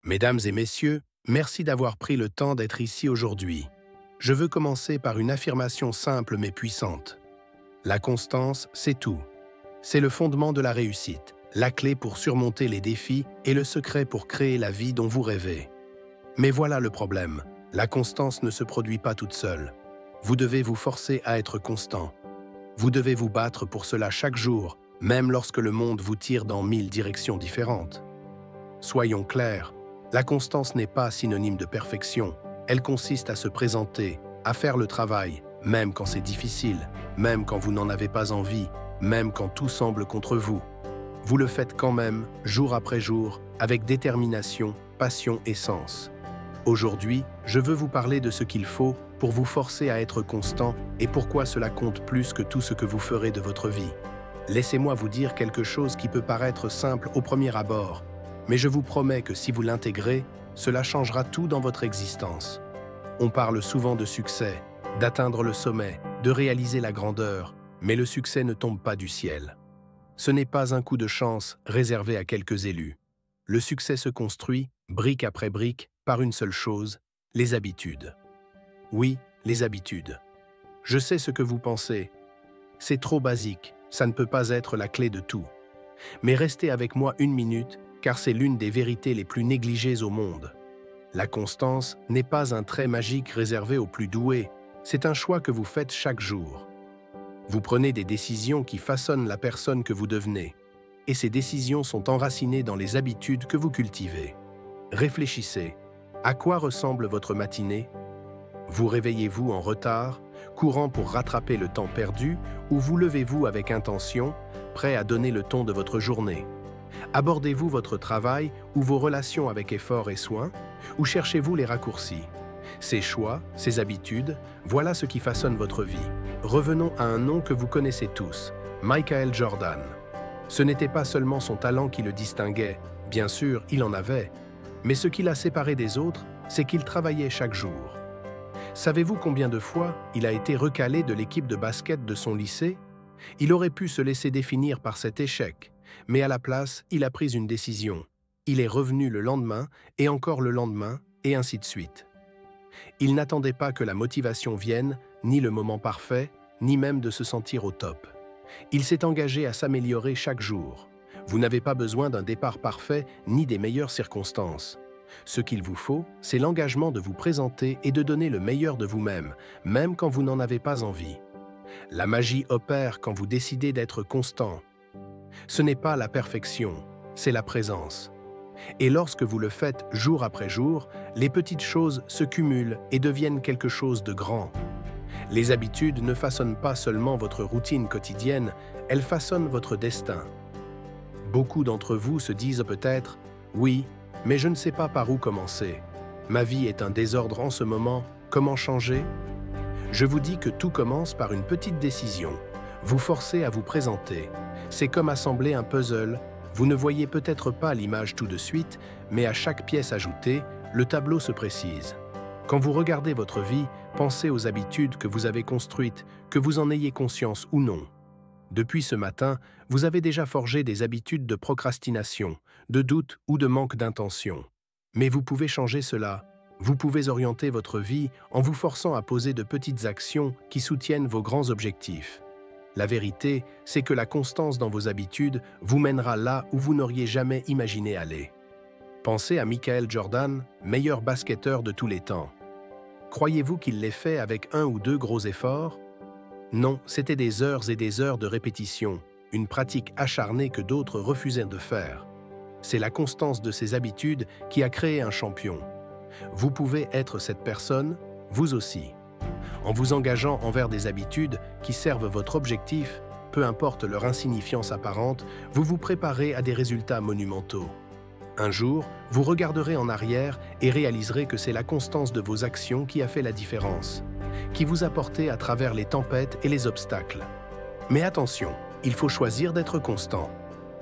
Mesdames et messieurs, merci d'avoir pris le temps d'être ici aujourd'hui. Je veux commencer par une affirmation simple mais puissante. La constance, c'est tout. C'est le fondement de la réussite, la clé pour surmonter les défis et le secret pour créer la vie dont vous rêvez. Mais voilà le problème, la constance ne se produit pas toute seule. Vous devez vous forcer à être constant. Vous devez vous battre pour cela chaque jour, même lorsque le monde vous tire dans 1000 directions différentes. Soyons clairs, la constance n'est pas synonyme de perfection. Elle consiste à se présenter, à faire le travail, même quand c'est difficile, même quand vous n'en avez pas envie, même quand tout semble contre vous. Vous le faites quand même, jour après jour, avec détermination, passion et sens. Aujourd'hui, je veux vous parler de ce qu'il faut pour vous forcer à être constant et pourquoi cela compte plus que tout ce que vous ferez de votre vie. Laissez-moi vous dire quelque chose qui peut paraître simple au premier abord, mais je vous promets que si vous l'intégrez, cela changera tout dans votre existence. On parle souvent de succès, d'atteindre le sommet, de réaliser la grandeur, mais le succès ne tombe pas du ciel. Ce n'est pas un coup de chance réservé à quelques élus. Le succès se construit, brique après brique, par une seule chose, les habitudes. Oui, les habitudes. Je sais ce que vous pensez. C'est trop basique, ça ne peut pas être la clé de tout. Mais restez avec moi une minute, car c'est l'une des vérités les plus négligées au monde. La constance n'est pas un trait magique réservé aux plus doués, c'est un choix que vous faites chaque jour. Vous prenez des décisions qui façonnent la personne que vous devenez, et ces décisions sont enracinées dans les habitudes que vous cultivez. Réfléchissez. À quoi ressemble votre matinée? Vous réveillez-vous en retard, courant pour rattraper le temps perdu, ou vous levez-vous avec intention, prêt à donner le ton de votre journée? Abordez-vous votre travail ou vos relations avec effort et soin, ou cherchez-vous les raccourcis? Ces choix, ces habitudes, voilà ce qui façonne votre vie. Revenons à un nom que vous connaissez tous, Michael Jordan. Ce n'était pas seulement son talent qui le distinguait, bien sûr, il en avait, mais ce qui l'a séparé des autres, c'est qu'il travaillait chaque jour. Savez-vous combien de fois il a été recalé de l'équipe de basket de son lycée? Il aurait pu se laisser définir par cet échec, mais à la place, il a pris une décision. Il est revenu le lendemain, et encore le lendemain, et ainsi de suite. Il n'attendait pas que la motivation vienne, ni le moment parfait, ni même de se sentir au top. Il s'est engagé à s'améliorer chaque jour. Vous n'avez pas besoin d'un départ parfait, ni des meilleures circonstances. Ce qu'il vous faut, c'est l'engagement de vous présenter et de donner le meilleur de vous-même, même quand vous n'en avez pas envie. La magie opère quand vous décidez d'être constant. Ce n'est pas la perfection, c'est la présence. Et lorsque vous le faites jour après jour, les petites choses se cumulent et deviennent quelque chose de grand. Les habitudes ne façonnent pas seulement votre routine quotidienne, elles façonnent votre destin. Beaucoup d'entre vous se disent peut-être « Oui, mais je ne sais pas par où commencer. Ma vie est un désordre en ce moment, comment changer ?» Je vous dis que tout commence par une petite décision. Vous forcez à vous présenter. C'est comme assembler un puzzle. Vous ne voyez peut-être pas l'image tout de suite, mais à chaque pièce ajoutée, le tableau se précise. Quand vous regardez votre vie, pensez aux habitudes que vous avez construites, que vous en ayez conscience ou non. Depuis ce matin, vous avez déjà forgé des habitudes de procrastination, de doute ou de manque d'intention. Mais vous pouvez changer cela. Vous pouvez orienter votre vie en vous forçant à poser de petites actions qui soutiennent vos grands objectifs. La vérité, c'est que la constance dans vos habitudes vous mènera là où vous n'auriez jamais imaginé aller. Pensez à Michael Jordan, meilleur basketteur de tous les temps. Croyez-vous qu'il l'ait fait avec un ou deux gros efforts? Non, c'était des heures et des heures de répétition, une pratique acharnée que d'autres refusaient de faire. C'est la constance de ces habitudes qui a créé un champion. Vous pouvez être cette personne, vous aussi. En vous engageant envers des habitudes qui servent votre objectif, peu importe leur insignifiance apparente, vous vous préparez à des résultats monumentaux. Un jour, vous regarderez en arrière et réaliserez que c'est la constance de vos actions qui a fait la différence, qui vous a porté à travers les tempêtes et les obstacles. Mais attention, il faut choisir d'être constant.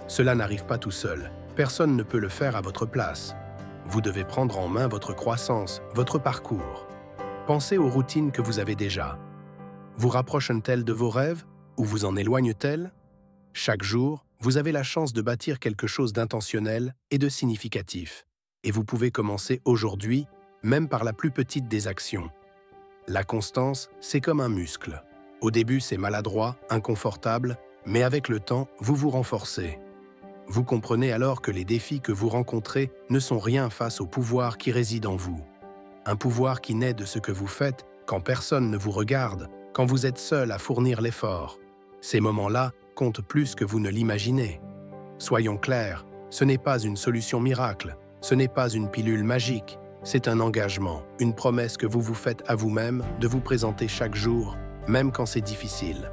Cela n'arrive pas tout seul, personne ne peut le faire à votre place. Vous devez prendre en main votre croissance, votre parcours. Pensez aux routines que vous avez déjà. Vous rapprochent-elles de vos rêves ou vous en éloignent-elles? Chaque jour, vous avez la chance de bâtir quelque chose d'intentionnel et de significatif. Et vous pouvez commencer aujourd'hui, même par la plus petite des actions. La constance, c'est comme un muscle. Au début, c'est maladroit, inconfortable, mais avec le temps, vous vous renforcez. Vous comprenez alors que les défis que vous rencontrez ne sont rien face au pouvoir qui réside en vous. Un pouvoir qui naît de ce que vous faites quand personne ne vous regarde, quand vous êtes seul à fournir l'effort. Ces moments-là comptent plus que vous ne l'imaginez. Soyons clairs, ce n'est pas une solution miracle, ce n'est pas une pilule magique, c'est un engagement, une promesse que vous vous faites à vous-même de vous présenter chaque jour, même quand c'est difficile.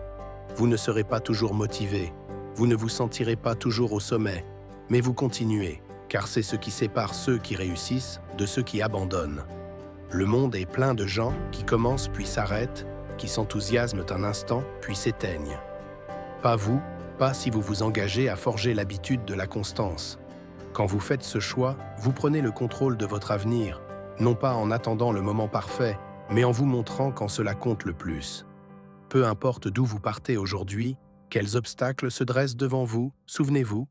Vous ne serez pas toujours motivé, vous ne vous sentirez pas toujours au sommet, mais vous continuez, car c'est ce qui sépare ceux qui réussissent de ceux qui abandonnent. Le monde est plein de gens qui commencent puis s'arrêtent, qui s'enthousiasment un instant puis s'éteignent. Pas vous, pas si vous vous engagez à forger l'habitude de la constance. Quand vous faites ce choix, vous prenez le contrôle de votre avenir, non pas en attendant le moment parfait, mais en vous montrant quand cela compte le plus. Peu importe d'où vous partez aujourd'hui, quels obstacles se dressent devant vous, souvenez-vous,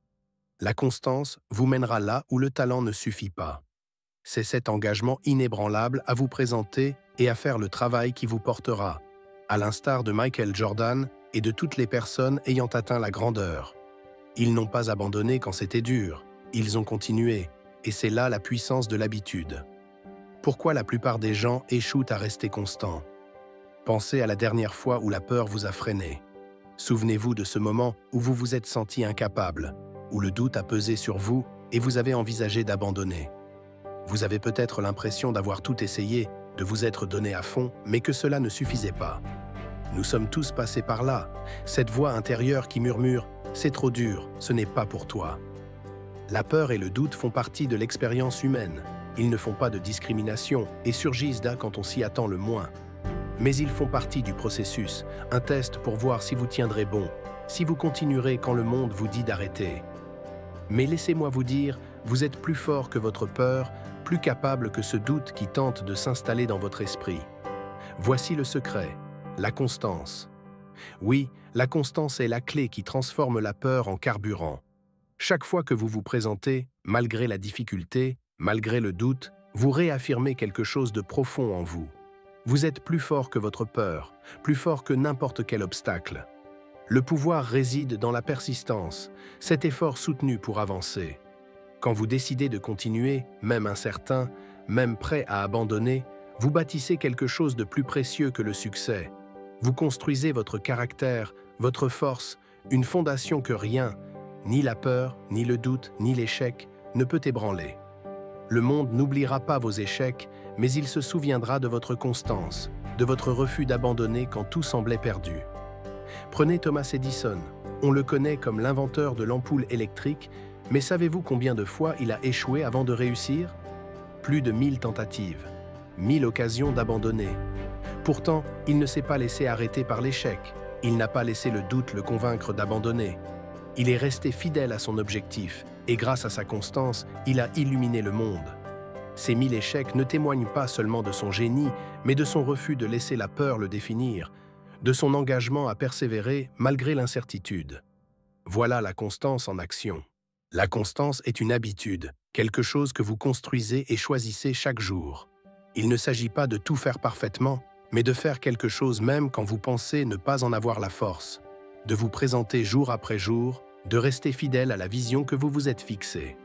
la constance vous mènera là où le talent ne suffit pas. C'est cet engagement inébranlable à vous présenter et à faire le travail qui vous portera, à l'instar de Michael Jordan et de toutes les personnes ayant atteint la grandeur. Ils n'ont pas abandonné quand c'était dur, ils ont continué, et c'est là la puissance de l'habitude. Pourquoi la plupart des gens échouent à rester constants? Pensez à la dernière fois où la peur vous a freiné. Souvenez-vous de ce moment où vous vous êtes senti incapable, où le doute a pesé sur vous et vous avez envisagé d'abandonner. Vous avez peut-être l'impression d'avoir tout essayé, de vous être donné à fond, mais que cela ne suffisait pas. Nous sommes tous passés par là, cette voix intérieure qui murmure « c'est trop dur, ce n'est pas pour toi ». La peur et le doute font partie de l'expérience humaine. Ils ne font pas de discrimination et surgissent là quand on s'y attend le moins. Mais ils font partie du processus, un test pour voir si vous tiendrez bon, si vous continuerez quand le monde vous dit d'arrêter. Mais laissez-moi vous dire, vous êtes plus fort que votre peur, plus capable que ce doute qui tente de s'installer dans votre esprit. Voici le secret, la constance. Oui, la constance est la clé qui transforme la peur en carburant. Chaque fois que vous vous présentez, malgré la difficulté, malgré le doute, vous réaffirmez quelque chose de profond en vous. Vous êtes plus fort que votre peur, plus fort que n'importe quel obstacle. Le pouvoir réside dans la persistance, cet effort soutenu pour avancer. Quand vous décidez de continuer, même incertain, même prêt à abandonner, vous bâtissez quelque chose de plus précieux que le succès. Vous construisez votre caractère, votre force, une fondation que rien, ni la peur, ni le doute, ni l'échec, ne peut ébranler. Le monde n'oubliera pas vos échecs, mais il se souviendra de votre constance, de votre refus d'abandonner quand tout semblait perdu. Prenez Thomas Edison. On le connaît comme l'inventeur de l'ampoule électrique, mais savez-vous combien de fois il a échoué avant de réussir? Plus de 1000 tentatives, 1000 occasions d'abandonner. Pourtant, il ne s'est pas laissé arrêter par l'échec. Il n'a pas laissé le doute le convaincre d'abandonner. Il est resté fidèle à son objectif, et grâce à sa constance, il a illuminé le monde. Ces 1000 échecs ne témoignent pas seulement de son génie, mais de son refus de laisser la peur le définir, de son engagement à persévérer malgré l'incertitude. Voilà la constance en action. La constance est une habitude, quelque chose que vous construisez et choisissez chaque jour. Il ne s'agit pas de tout faire parfaitement, mais de faire quelque chose même quand vous pensez ne pas en avoir la force, de vous présenter jour après jour, de rester fidèle à la vision que vous vous êtes fixée.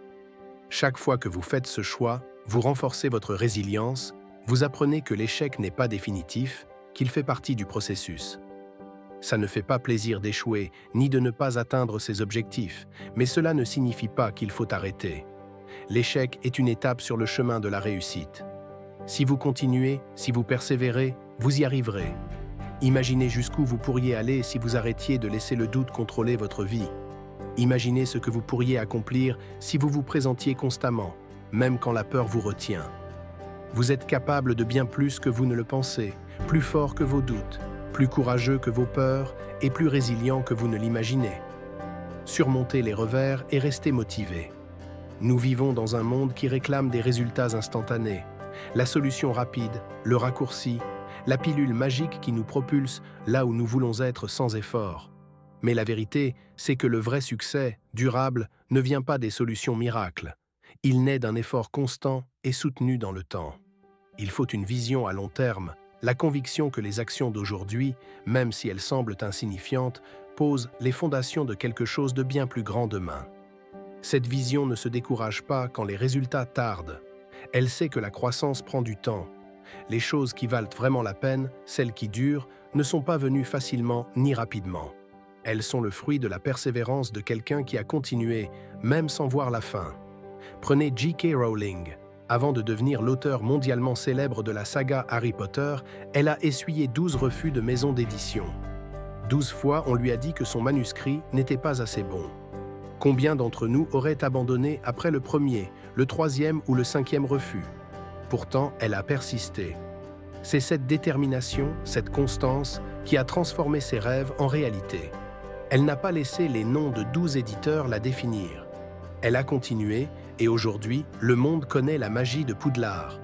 Chaque fois que vous faites ce choix, vous renforcez votre résilience, vous apprenez que l'échec n'est pas définitif, qu'il fait partie du processus. Ça ne fait pas plaisir d'échouer, ni de ne pas atteindre ses objectifs, mais cela ne signifie pas qu'il faut arrêter. L'échec est une étape sur le chemin de la réussite. Si vous continuez, si vous persévérez, vous y arriverez. Imaginez jusqu'où vous pourriez aller si vous arrêtiez de laisser le doute contrôler votre vie. Imaginez ce que vous pourriez accomplir si vous vous présentiez constamment, même quand la peur vous retient. Vous êtes capable de bien plus que vous ne le pensez, plus fort que vos doutes, plus courageux que vos peurs et plus résilient que vous ne l'imaginez. Surmontez les revers et restez motivé. Nous vivons dans un monde qui réclame des résultats instantanés, la solution rapide, le raccourci, la pilule magique qui nous propulse là où nous voulons être sans effort. Mais la vérité, c'est que le vrai succès, durable, ne vient pas des solutions miracles. Il naît d'un effort constant et soutenu dans le temps. Il faut une vision à long terme, la conviction que les actions d'aujourd'hui, même si elles semblent insignifiantes, posent les fondations de quelque chose de bien plus grand demain. Cette vision ne se décourage pas quand les résultats tardent. Elle sait que la croissance prend du temps. Les choses qui valent vraiment la peine, celles qui durent, ne sont pas venues facilement ni rapidement. Elles sont le fruit de la persévérance de quelqu'un qui a continué, même sans voir la fin. Prenez J.K. Rowling. Avant de devenir l'auteur mondialement célèbre de la saga Harry Potter, elle a essuyé 12 refus de maisons d'édition. 12 fois, on lui a dit que son manuscrit n'était pas assez bon. Combien d'entre nous auraient abandonné après le premier, le troisième ou le cinquième refus? Pourtant, elle a persisté. C'est cette détermination, cette constance, qui a transformé ses rêves en réalité. Elle n'a pas laissé les noms de 12 éditeurs la définir. Elle a continué, et aujourd'hui, le monde connaît la magie de Poudlard.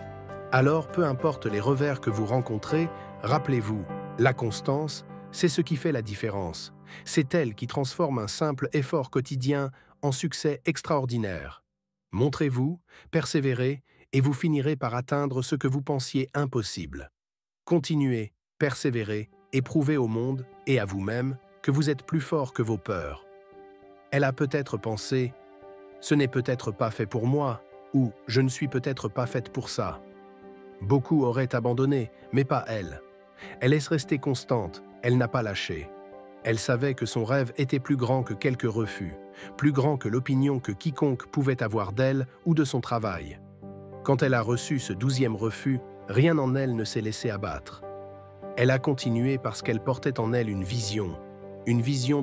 Alors, peu importe les revers que vous rencontrez, rappelez-vous, la constance, c'est ce qui fait la différence. C'est elle qui transforme un simple effort quotidien en succès extraordinaire. Montrez-vous, persévérez, et vous finirez par atteindre ce que vous pensiez impossible. Continuez, persévérez, et prouvez au monde, et à vous-même, que vous êtes plus fort que vos peurs. Elle a peut-être pensé « Ce n'est peut-être pas fait pour moi » ou « Je ne suis peut-être pas faite pour ça ». Beaucoup auraient abandonné, mais pas elle. Elle est restée constante, elle n'a pas lâché. Elle savait que son rêve était plus grand que quelques refus, plus grand que l'opinion que quiconque pouvait avoir d'elle ou de son travail. Quand elle a reçu ce 12e refus, rien en elle ne s'est laissé abattre. Elle a continué parce qu'elle portait en elle une vision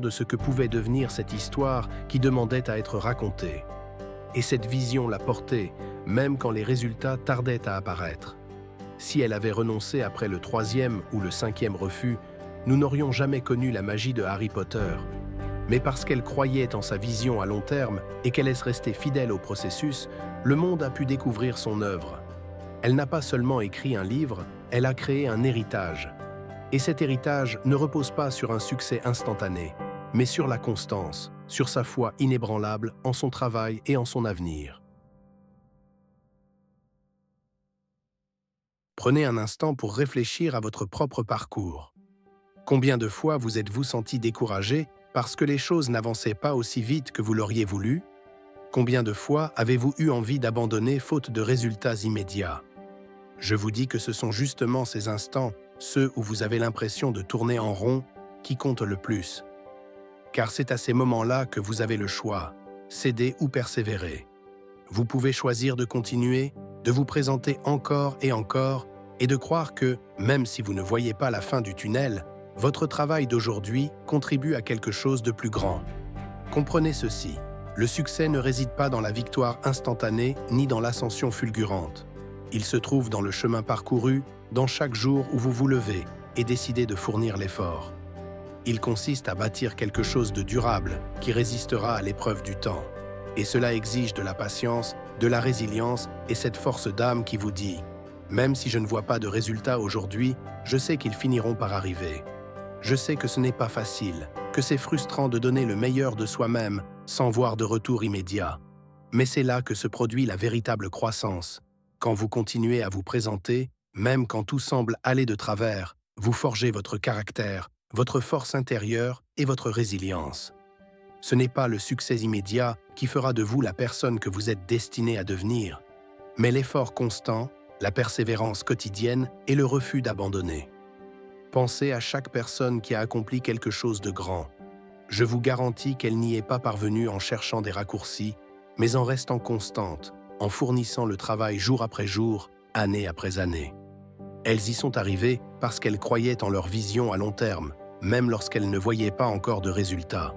de ce que pouvait devenir cette histoire qui demandait à être racontée. Et cette vision l'a portée, même quand les résultats tardaient à apparaître. Si elle avait renoncé après le 3e ou le 5e refus, nous n'aurions jamais connu la magie de Harry Potter. Mais parce qu'elle croyait en sa vision à long terme et qu'elle est restée fidèle au processus, le monde a pu découvrir son œuvre. Elle n'a pas seulement écrit un livre, elle a créé un héritage. Et cet héritage ne repose pas sur un succès instantané, mais sur la constance, sur sa foi inébranlable en son travail et en son avenir. Prenez un instant pour réfléchir à votre propre parcours. Combien de fois vous êtes-vous senti découragé parce que les choses n'avançaient pas aussi vite que vous l'auriez voulu? Combien de fois avez-vous eu envie d'abandonner faute de résultats immédiats? Je vous dis que ce sont justement ces instants, ceux où vous avez l'impression de tourner en rond, qui comptent le plus. Car c'est à ces moments-là que vous avez le choix, céder ou persévérer. Vous pouvez choisir de continuer, de vous présenter encore et de croire que, même si vous ne voyez pas la fin du tunnel, votre travail d'aujourd'hui contribue à quelque chose de plus grand. Comprenez ceci, le succès ne réside pas dans la victoire instantanée ni dans l'ascension fulgurante. Il se trouve dans le chemin parcouru, dans chaque jour où vous vous levez et décidez de fournir l'effort. Il consiste à bâtir quelque chose de durable qui résistera à l'épreuve du temps. Et cela exige de la patience, de la résilience et cette force d'âme qui vous dit « Même si je ne vois pas de résultats aujourd'hui, je sais qu'ils finiront par arriver. Je sais que ce n'est pas facile, que c'est frustrant de donner le meilleur de soi-même sans voir de retour immédiat. Mais c'est là que se produit la véritable croissance. Quand vous continuez à vous présenter, même quand tout semble aller de travers, vous forgez votre caractère, votre force intérieure et votre résilience. Ce n'est pas le succès immédiat qui fera de vous la personne que vous êtes destiné à devenir, mais l'effort constant, la persévérance quotidienne et le refus d'abandonner. Pensez à chaque personne qui a accompli quelque chose de grand. Je vous garantis qu'elle n'y est pas parvenue en cherchant des raccourcis, mais en restant constante, en fournissant le travail jour après jour, année après année. Elles y sont arrivées parce qu'elles croyaient en leur vision à long terme, même lorsqu'elles ne voyaient pas encore de résultats.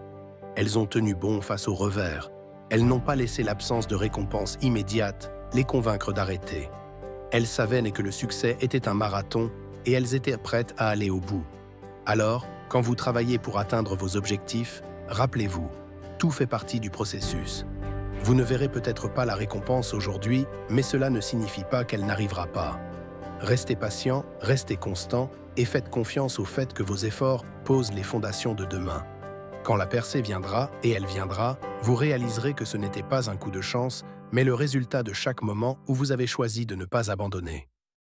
Elles ont tenu bon face aux revers. Elles n'ont pas laissé l'absence de récompense immédiate les convaincre d'arrêter. Elles savaient que le succès était un marathon et elles étaient prêtes à aller au bout. Alors, quand vous travaillez pour atteindre vos objectifs, rappelez-vous, tout fait partie du processus. Vous ne verrez peut-être pas la récompense aujourd'hui, mais cela ne signifie pas qu'elle n'arrivera pas. Restez patient, restez constant et faites confiance au fait que vos efforts posent les fondations de demain. Quand la percée viendra, et elle viendra, vous réaliserez que ce n'était pas un coup de chance, mais le résultat de chaque moment où vous avez choisi de ne pas abandonner.